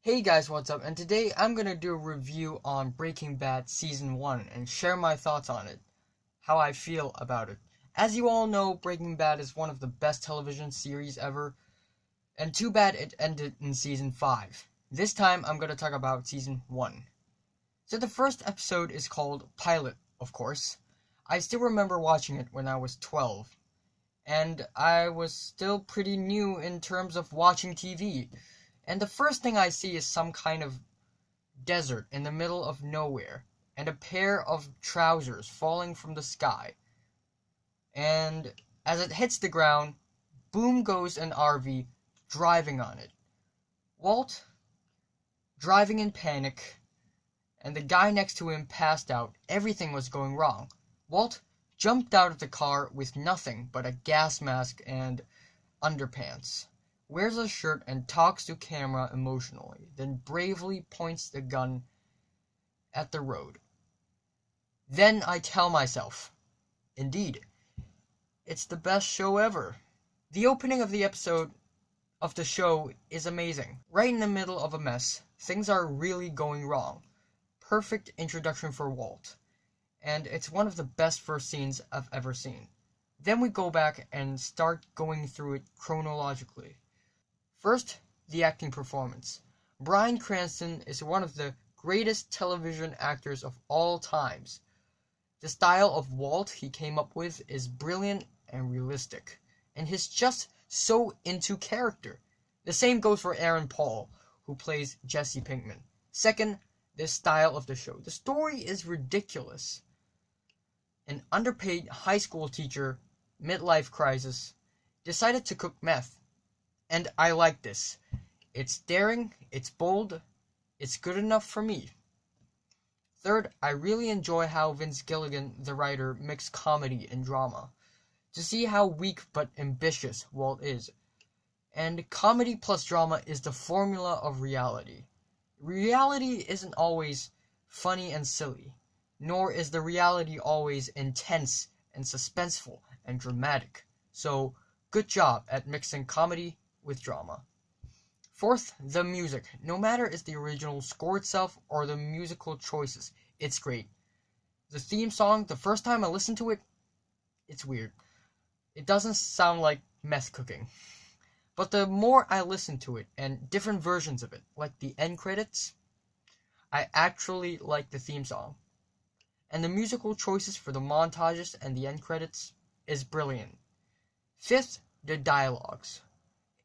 Hey guys, what's up? And today I'm gonna do a review on Breaking Bad Season 1 and share my thoughts on it, how I feel about it. As you all know, Breaking Bad is one of the best television series ever, and too bad it ended in Season 5. This time I'm gonna talk about Season 1. So the first episode is called Pilot, of course. I still remember watching it when I was 12, and I was still pretty new in terms of watching TV. And the first thing I see is some kind of desert in the middle of nowhere, and a pair of trousers falling from the sky. And as it hits the ground, boom goes an RV driving on it. Walt, driving in panic, and the guy next to him passed out. Everything was going wrong. Walt jumped out of the car with nothing but a gas mask and underpants, wears a shirt and talks to camera emotionally, then bravely points the gun at the road. Then I tell myself, indeed, it's the best show ever. The opening of the episode of the show is amazing. Right in the middle of a mess, things are really going wrong. Perfect introduction for Walt, and it's one of the best first scenes I've ever seen. Then we go back and start going through it chronologically. First, the acting performance. Bryan Cranston is one of the greatest television actors of all times. The style of Walt he came up with is brilliant and realistic, and he's just so into character. The same goes for Aaron Paul, who plays Jesse Pinkman. Second, the style of the show. The story is ridiculous. An underpaid high school teacher, midlife crisis, decided to cook meth. And I like this. It's daring, it's bold, it's good enough for me. Third, I really enjoy how Vince Gilligan, the writer, mixed comedy and drama. To see how weak but ambitious Walt is. And comedy plus drama is the formula of reality. Reality isn't always funny and silly, nor is the reality always intense and suspenseful and dramatic. So, good job at mixing comedy with drama. Fourth, the music. No matter is the original score itself or the musical choices, it's great. The theme song, the first time I listened to it, it's weird. It doesn't sound like meth cooking. But the more I listen to it, and different versions of it, like the end credits, I actually like the theme song. And the musical choices for the montages and the end credits is brilliant. Fifth, the dialogues.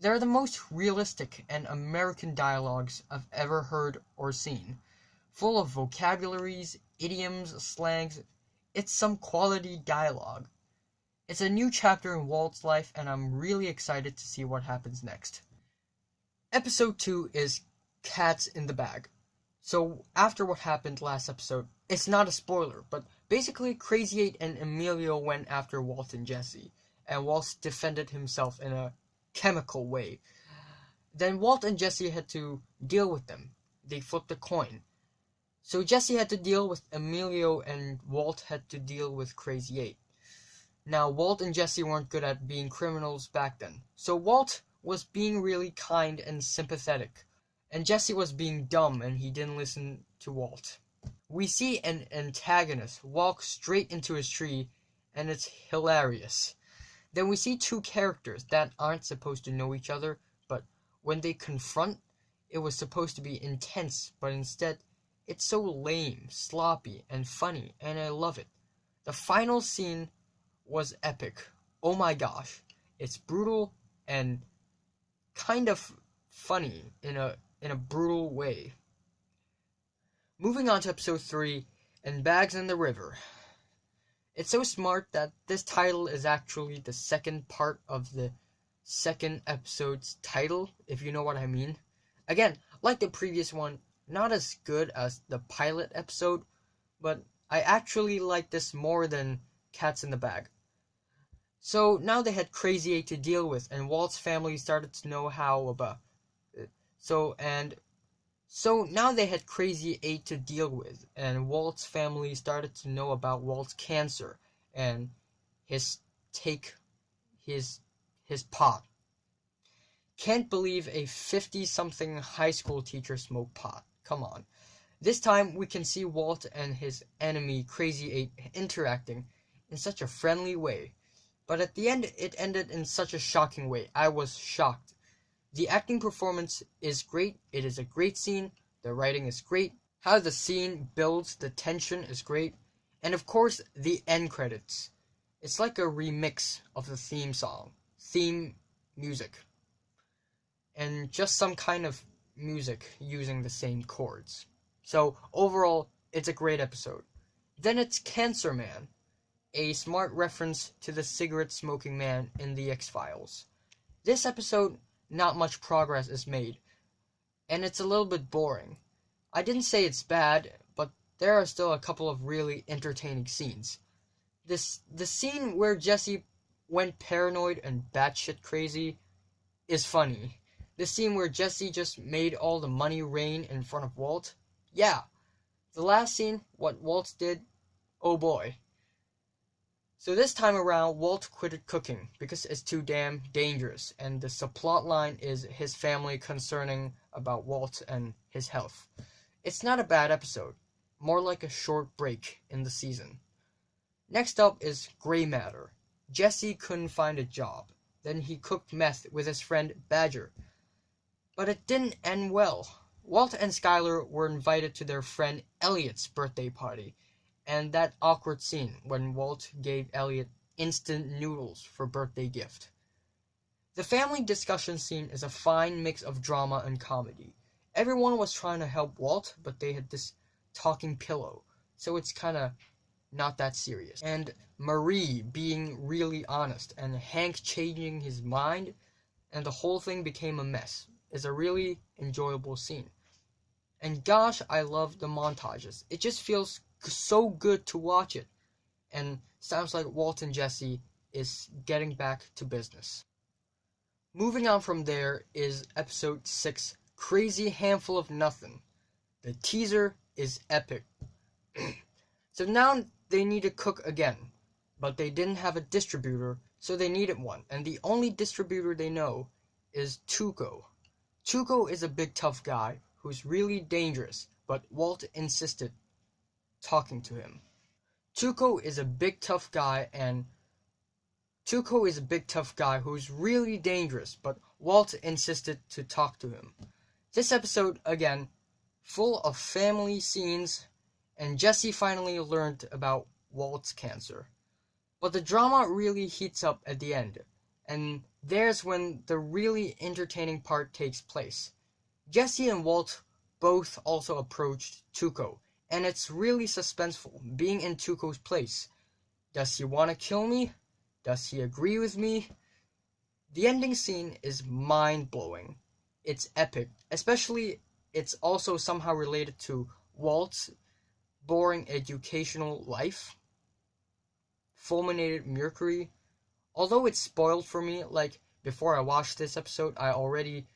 They're the most realistic and American dialogues I've ever heard or seen. Full of vocabularies, idioms, slangs. It's some quality dialogue. It's a new chapter in Walt's life, and I'm really excited to see what happens next. Episode 2 is Cats in the Bag. So, after what happened last episode, it's not a spoiler, but basically Crazy 8 and Emilio went after Walt and Jesse, and Walt defended himself in a chemical way. Then Walt and Jesse had to deal with them. They flipped a coin. So Jesse had to deal with Emilio and Walt had to deal with Crazy 8. Now, Walt and Jesse weren't good at being criminals back then. So Walt was being really kind and sympathetic. And Jesse was being dumb and he didn't listen to Walt. We see an antagonist walk straight into his tree, and it's hilarious. Then we see two characters that aren't supposed to know each other, but when they confront, it was supposed to be intense, but instead, it's so lame, sloppy, and funny, and I love it. The final scene was epic. Oh my gosh. It's brutal and kind of funny in a brutal way. Moving on to episode 3, and Bags in the River. It's so smart that this title is actually the second part of the second episode's title, if you know what I mean. Again, like the previous one, not as good as the pilot episode, but I actually like this more than Cats in the Bag. So now they had Crazy 8 to deal with, and Walt's family started to know how about it. So now they had Crazy 8 to deal with, and Walt's family started to know about Walt's cancer and his pot. Can't believe a 50-something high school teacher smoked pot. Come on. This time we can see Walt and his enemy Crazy 8 interacting in such a friendly way. But at the end it ended in such a shocking way. I was shocked. The acting performance is great. It is a great scene. The writing is great. How the scene builds the tension is great. And of course, the end credits. It's like a remix of the theme music. And just some kind of music using the same chords. So overall, it's a great episode. Then it's Cancer Man, a smart reference to the cigarette-smoking man in The X-Files. This episode, not much progress is made, and it's a little bit boring. I didn't say it's bad, but there are still a couple of really entertaining scenes. The scene where Jesse went paranoid and batshit crazy is funny. The scene where Jesse just made all the money rain in front of Walt, yeah. The last scene, what Walt did, oh boy. So this time around, Walt quit cooking because it's too damn dangerous, and the subplot line is his family concerning about Walt and his health. It's not a bad episode, more like a short break in the season. Next up is Gray Matter. Jesse couldn't find a job. Then he cooked meth with his friend Badger. But it didn't end well. Walt and Skyler were invited to their friend Elliot's birthday party, and that awkward scene when Walt gave Elliot instant noodles for birthday gift. The family discussion scene is a fine mix of drama and comedy. Everyone was trying to help Walt, but they had this talking pillow, so it's kinda not that serious. And Marie being really honest, and Hank changing his mind, and the whole thing became a mess, is a really enjoyable scene. And gosh, I love the montages. It just feels so good to watch it. And sounds like Walt and Jesse is getting back to business. Moving on from there is episode 6, Crazy Handful of Nothing. The teaser is epic. So now they need to cook again. But they didn't have a distributor, so they needed one. And the only distributor they know is Tuco. Tuco is a big tough guy who's really dangerous, but Walt insisted talking to him. Tuco is a big tough guy who's really dangerous, but Walt insisted to talk to him. This episode, again, full of family scenes, and Jesse finally learned about Walt's cancer. But the drama really heats up at the end, and there's when the really entertaining part takes place. Jesse and Walt both also approached Tuco, and it's really suspenseful being in Tuco's place. Does he want to kill me? Does he agree with me? The ending scene is mind-blowing. It's epic, especially it's also somehow related to Walt's boring educational life. Fulminated mercury. Although it's spoiled for me, like before I watched this episode, I already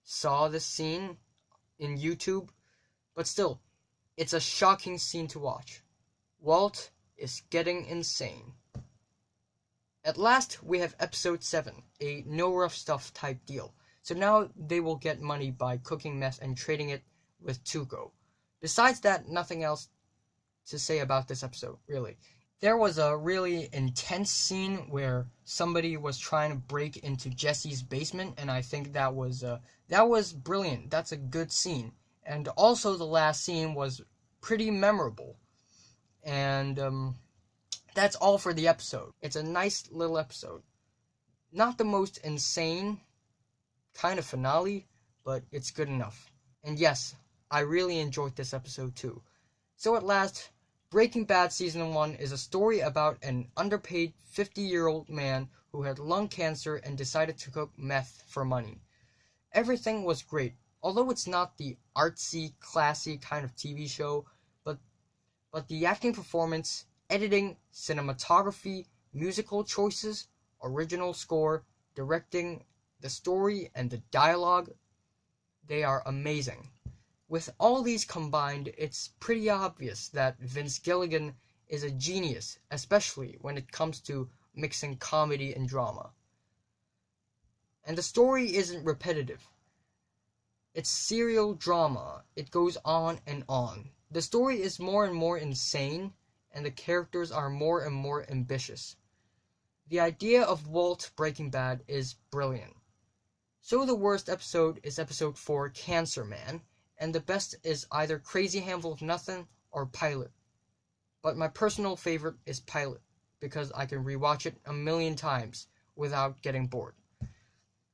saw this scene in YouTube, but still, it's a shocking scene to watch. Walt is getting insane. At last, we have episode 7, a no rough stuff type deal. So now they will get money by cooking meth and trading it with Tuco. Besides that, nothing else to say about this episode, really. There was a really intense scene where somebody was trying to break into Jesse's basement, and I think that was brilliant. That's a good scene. And also the last scene was pretty memorable. And that's all for the episode. It's a nice little episode. Not the most insane kind of finale, but it's good enough. And yes, I really enjoyed this episode too. So at last, Breaking Bad Season 1 is a story about an underpaid 50-year-old man who had lung cancer and decided to cook meth for money. Everything was great, although it's not the artsy, classy kind of TV show, but the acting performance, editing, cinematography, musical choices, original score, directing, the story, and the dialogue, they are amazing. With all these combined, it's pretty obvious that Vince Gilligan is a genius, especially when it comes to mixing comedy and drama. And the story isn't repetitive. It's serial drama. It goes on and on. The story is more and more insane, and the characters are more and more ambitious. The idea of Walt Breaking Bad is brilliant. So the worst episode is episode 4, Cancer Man, and the best is either Crazy Handful of Nothing or Pilot. But my personal favorite is Pilot, because I can rewatch it a million times without getting bored.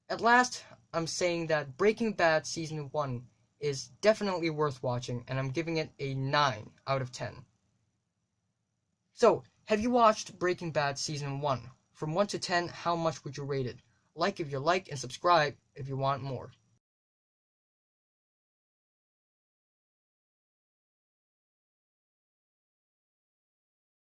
At last, I'm saying that Breaking Bad Season 1 is definitely worth watching, and I'm giving it a 9 out of 10. So, have you watched Breaking Bad Season 1? From 1 to 10, how much would you rate it? Like if you like, and subscribe if you want more.